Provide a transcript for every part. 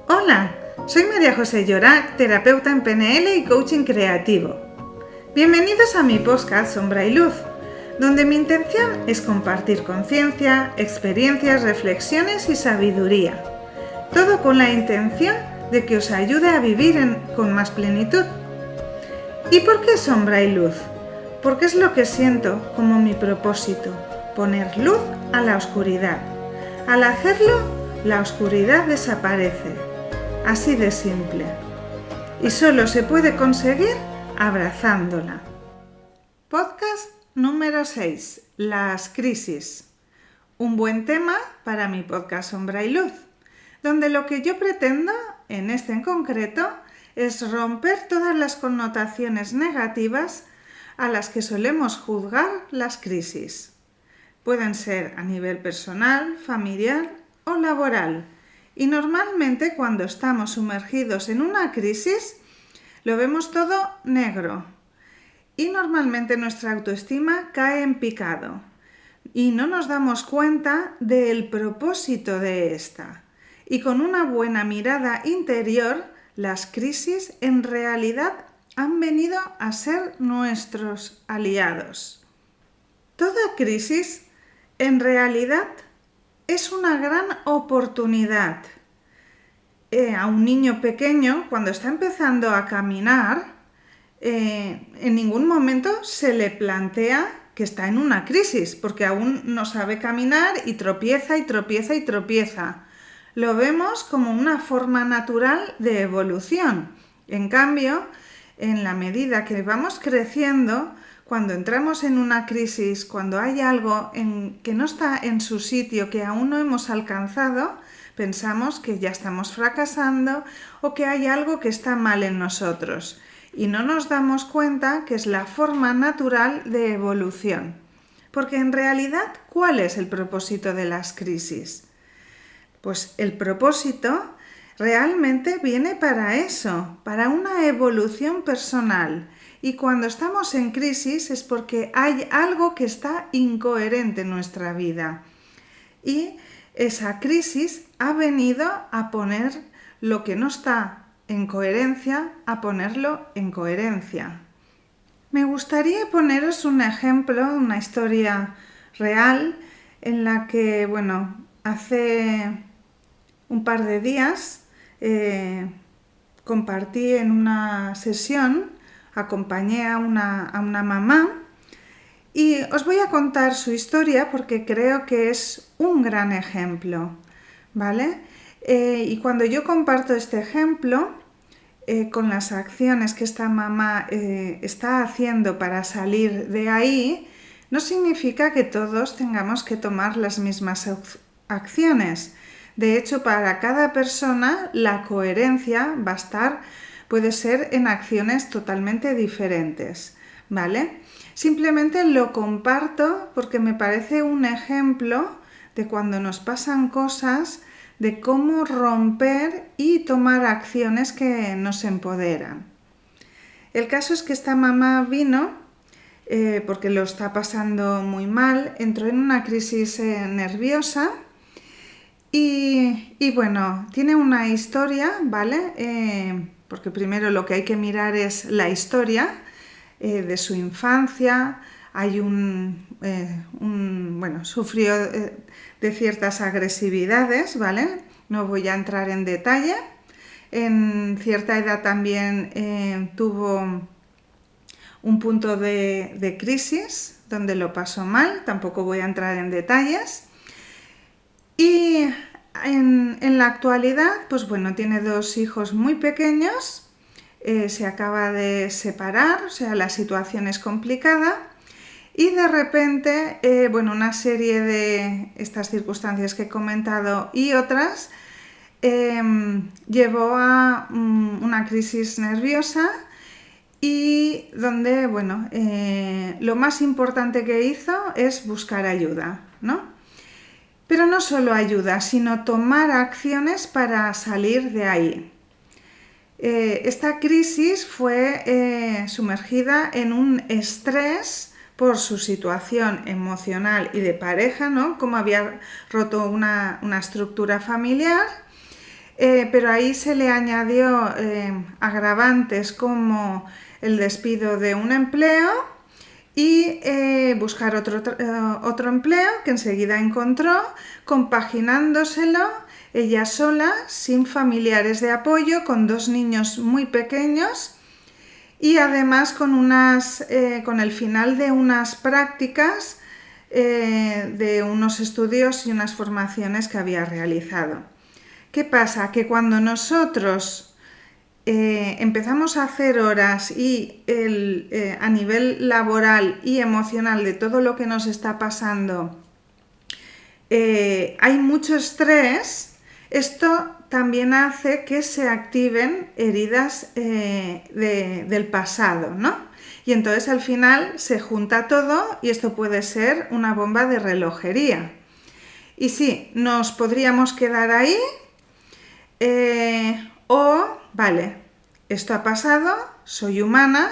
Hola, soy María José Llorac, terapeuta en PNL y coaching creativo. Bienvenidos a mi podcast Sombra y Luz, donde mi intención es compartir conciencia, experiencias, reflexiones y sabiduría. Todo con la intención de que os ayude a vivir con más plenitud. ¿Y por qué sombra y luz? Porque es lo que siento como mi propósito, poner luz a la oscuridad. Al hacerlo, la oscuridad desaparece. Así de simple. Y solo se puede conseguir abrazándola. Podcast número 6. Las crisis. Un buen tema para mi podcast Sombra y Luz, donde lo que yo pretendo, en este en concreto, es romper todas las connotaciones negativas a las que solemos juzgar las crisis. Pueden ser a nivel personal, familiar o laboral. Y normalmente cuando estamos sumergidos en una crisis, lo vemos todo negro. Y normalmente nuestra autoestima cae en picado. Y no nos damos cuenta del propósito de esta. Y con una buena mirada interior, las crisis en realidad han venido a ser nuestros aliados. Toda crisis en realidad es una gran oportunidad. A un niño pequeño, cuando está empezando a caminar, en ningún momento se le plantea que está en una crisis, porque aún no sabe caminar y tropieza y tropieza y tropieza. Lo vemos como una forma natural de evolución. En cambio, en la medida que vamos creciendo, cuando entramos en una crisis, cuando hay algo que no está en su sitio, que aún no hemos alcanzado, pensamos que ya estamos fracasando o que hay algo que está mal en nosotros. Y no nos damos cuenta que es la forma natural de evolución. Porque en realidad, ¿cuál es el propósito de las crisis? Pues el propósito realmente viene para eso, para una evolución personal. Y cuando estamos en crisis es porque hay algo que está incoherente en nuestra vida. Y esa crisis ha venido a poner lo que no está en coherencia, a ponerlo en coherencia. Me gustaría poneros un ejemplo, una historia real en la que, hace un par de días compartí en una sesión, acompañé a una mamá y os voy a contar su historia porque creo que es un gran ejemplo, ¿vale? Y cuando yo comparto este ejemplo, con las acciones que esta mamá está haciendo para salir de ahí, no significa que todos tengamos que tomar las mismas acciones. De hecho, para cada persona la coherencia puede ser en acciones totalmente diferentes, ¿vale? Simplemente lo comparto porque me parece un ejemplo de cuando nos pasan cosas, de cómo romper y tomar acciones que nos empoderan. El caso es que esta mamá vino porque lo está pasando muy mal, entró en una crisis nerviosa y tiene una historia, ¿vale? Porque primero lo que hay que mirar es la historia de su infancia. Hay sufrió de ciertas agresividades, ¿vale? No voy a entrar en detalle. En cierta edad también tuvo un punto de crisis donde lo pasó mal, tampoco voy a entrar en detalles. Y en la actualidad, tiene 2 hijos muy pequeños, se acaba de separar, o sea, la situación es complicada. Y de repente, una serie de estas circunstancias que he comentado y otras llevó a una crisis nerviosa y donde, lo más importante que hizo es buscar ayuda, ¿no? Pero no solo ayuda, sino tomar acciones para salir de ahí. Esta crisis fue sumergida en un estrés por su situación emocional y de pareja, ¿no? Como había roto una estructura familiar, pero ahí se le añadió agravantes como el despido de un empleo y buscar otro empleo que enseguida encontró, compaginándoselo ella sola, sin familiares de apoyo, con 2 niños muy pequeños y además con el final de unas prácticas de unos estudios y unas formaciones que había realizado. ¿Qué pasa? Que cuando nosotros empezamos a hacer horas y a nivel laboral y emocional de todo lo que nos está pasando hay mucho estrés, esto también hace que se activen heridas del pasado, ¿no? Y entonces al final se junta todo y esto puede ser una bomba de relojería. Y sí, nos podríamos quedar ahí vale, esto ha pasado, soy humana,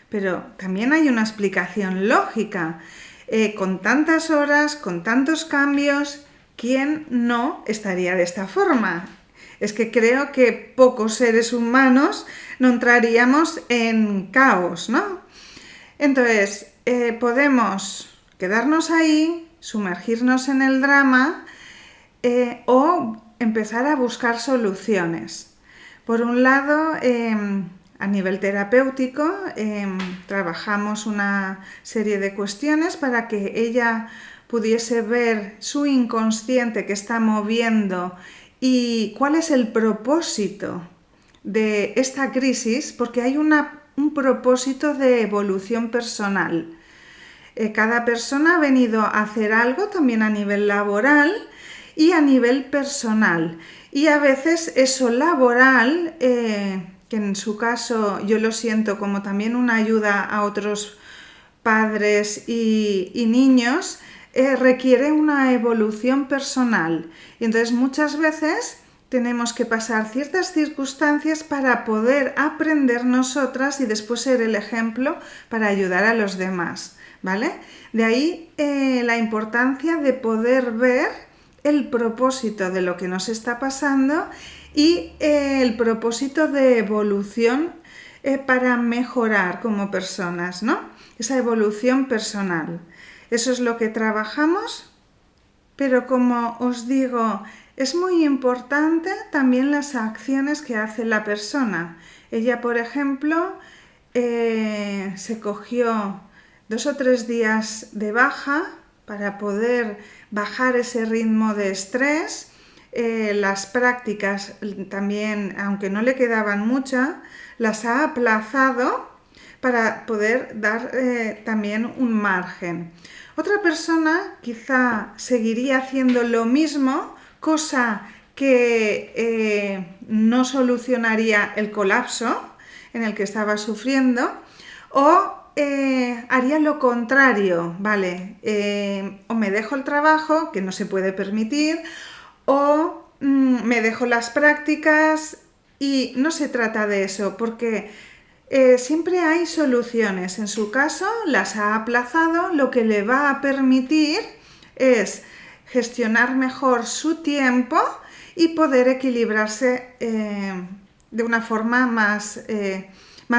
pero también hay una explicación lógica. Con tantas horas, con tantos cambios, ¿quién no estaría de esta forma? Es que creo que pocos seres humanos no entraríamos en caos, ¿no? Entonces, podemos quedarnos ahí, sumergirnos en el drama o empezar a buscar soluciones. Por un lado, a nivel terapéutico, trabajamos una serie de cuestiones para que ella pudiese ver su inconsciente que está moviendo y cuál es el propósito de esta crisis, porque hay un propósito de evolución personal. Cada persona ha venido a hacer algo también a nivel laboral y a nivel personal. Y a veces eso laboral, que en su caso yo lo siento como también una ayuda a otros padres y niños, requiere una evolución personal. Y entonces muchas veces tenemos que pasar ciertas circunstancias para poder aprender nosotras y después ser el ejemplo para ayudar a los demás, ¿vale? De ahí la importancia de poder ver el propósito de lo que nos está pasando y el propósito de evolución para mejorar como personas, ¿no? Esa evolución personal. Eso es lo que trabajamos, pero como os digo, es muy importante también las acciones que hace la persona. Ella, por ejemplo, se cogió 2 o 3 días de baja para poder bajar ese ritmo de estrés. Las prácticas también, aunque no le quedaban muchas, las ha aplazado para poder dar también un margen. Otra persona quizá seguiría haciendo lo mismo, cosa que no solucionaría el colapso en el que estaba sufriendo, o haría lo contrario, ¿vale? O me dejo el trabajo, que no se puede permitir, o me dejo las prácticas, y no se trata de eso, porque siempre hay soluciones. En su caso, las ha aplazado, lo que le va a permitir es gestionar mejor su tiempo y poder equilibrarse de una forma más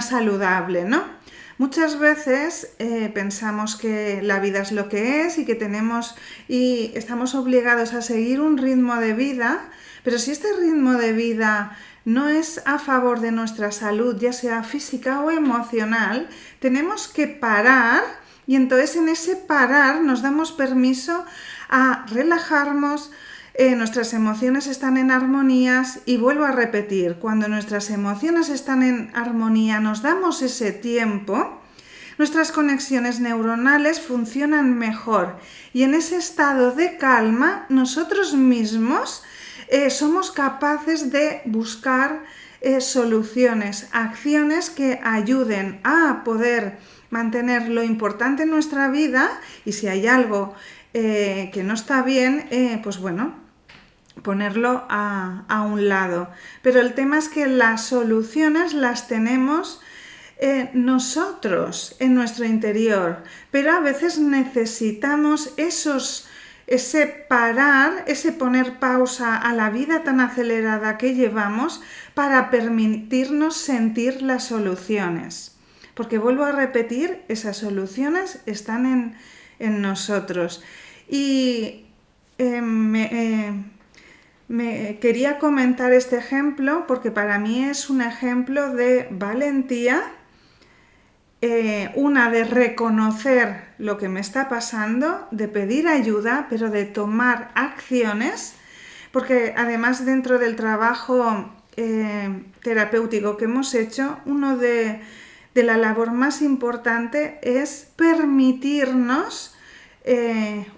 saludable, ¿no? Muchas veces pensamos que la vida es lo que es y estamos obligados a seguir un ritmo de vida, pero si este ritmo de vida no es a favor de nuestra salud, ya sea física o emocional, tenemos que parar y entonces en ese parar nos damos permiso a relajarnos. Nuestras emociones están en armonías y vuelvo a repetir, cuando nuestras emociones están en armonía, nos damos ese tiempo, nuestras conexiones neuronales funcionan mejor y en ese estado de calma nosotros mismos somos capaces de buscar soluciones, acciones que ayuden a poder mantener lo importante en nuestra vida y si hay algo que no está bien, pues bueno, ponerlo a un lado. Pero el tema es que las soluciones las tenemos nosotros en nuestro interior, pero a veces necesitamos esos ese parar, ese poner pausa a la vida tan acelerada que llevamos para permitirnos sentir las soluciones. Porque vuelvo a repetir, esas soluciones están en nosotros. Y me quería comentar este ejemplo porque para mí es un ejemplo de valentía, una de reconocer lo que me está pasando, de pedir ayuda, pero de tomar acciones, porque además dentro del trabajo terapéutico que hemos hecho, uno de la labor más importante es permitirnos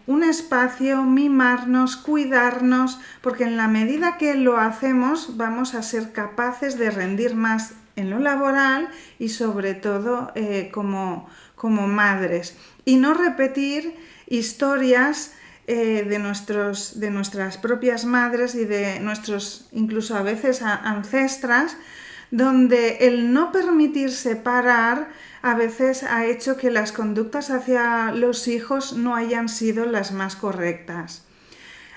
un espacio, mimarnos, cuidarnos, porque en la medida que lo hacemos vamos a ser capaces de rendir más en lo laboral y sobre todo como madres. Y no repetir historias de nuestras propias madres y de nuestros, incluso a veces ancestras, donde el no permitirse parar a veces ha hecho que las conductas hacia los hijos no hayan sido las más correctas.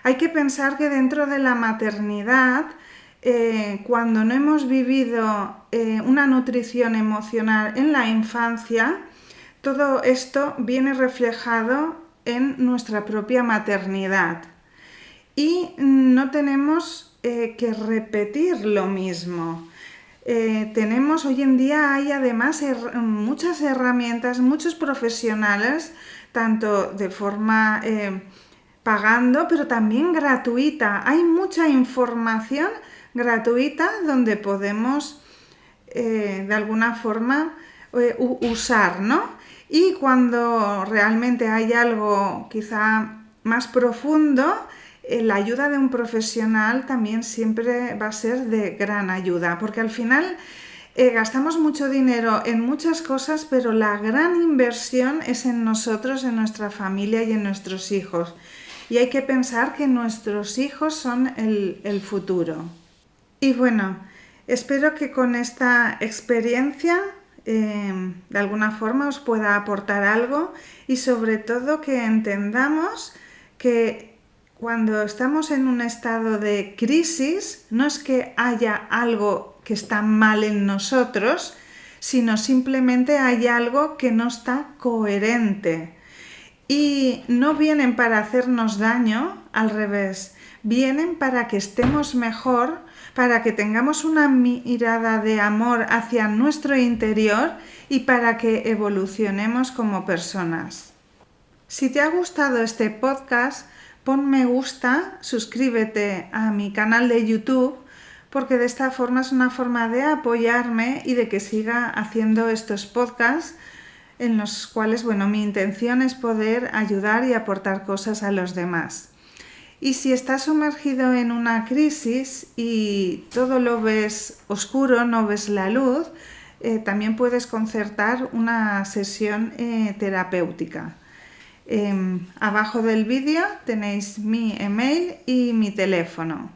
Hay que pensar que dentro de la maternidad, cuando no hemos vivido una nutrición emocional en la infancia, todo esto viene reflejado en nuestra propia maternidad. Y no tenemos que repetir lo mismo. Tenemos hoy en día hay además muchas herramientas, muchos profesionales, tanto de forma pagando, pero también gratuita. Hay mucha información gratuita donde podemos de alguna forma usar, ¿no? Y cuando realmente hay algo quizá más profundo, la ayuda de un profesional también siempre va a ser de gran ayuda, porque al final gastamos mucho dinero en muchas cosas, pero la gran inversión es en nosotros, en nuestra familia y en nuestros hijos. Y hay que pensar que nuestros hijos son el futuro. Y bueno, espero que con esta experiencia de alguna forma os pueda aportar algo y sobre todo que entendamos que cuando estamos en un estado de crisis, no es que haya algo que está mal en nosotros, sino simplemente hay algo que no está coherente. Y no vienen para hacernos daño, al revés, vienen para que estemos mejor, para que tengamos una mirada de amor hacia nuestro interior y para que evolucionemos como personas. Si te ha gustado este podcast, pon me gusta, suscríbete a mi canal de YouTube, porque de esta forma es una forma de apoyarme y de que siga haciendo estos podcasts en los cuales, bueno, mi intención es poder ayudar y aportar cosas a los demás. Y si estás sumergido en una crisis y todo lo ves oscuro, no ves la luz, también puedes concertar una sesión terapéutica. Abajo del vídeo tenéis mi email y mi teléfono.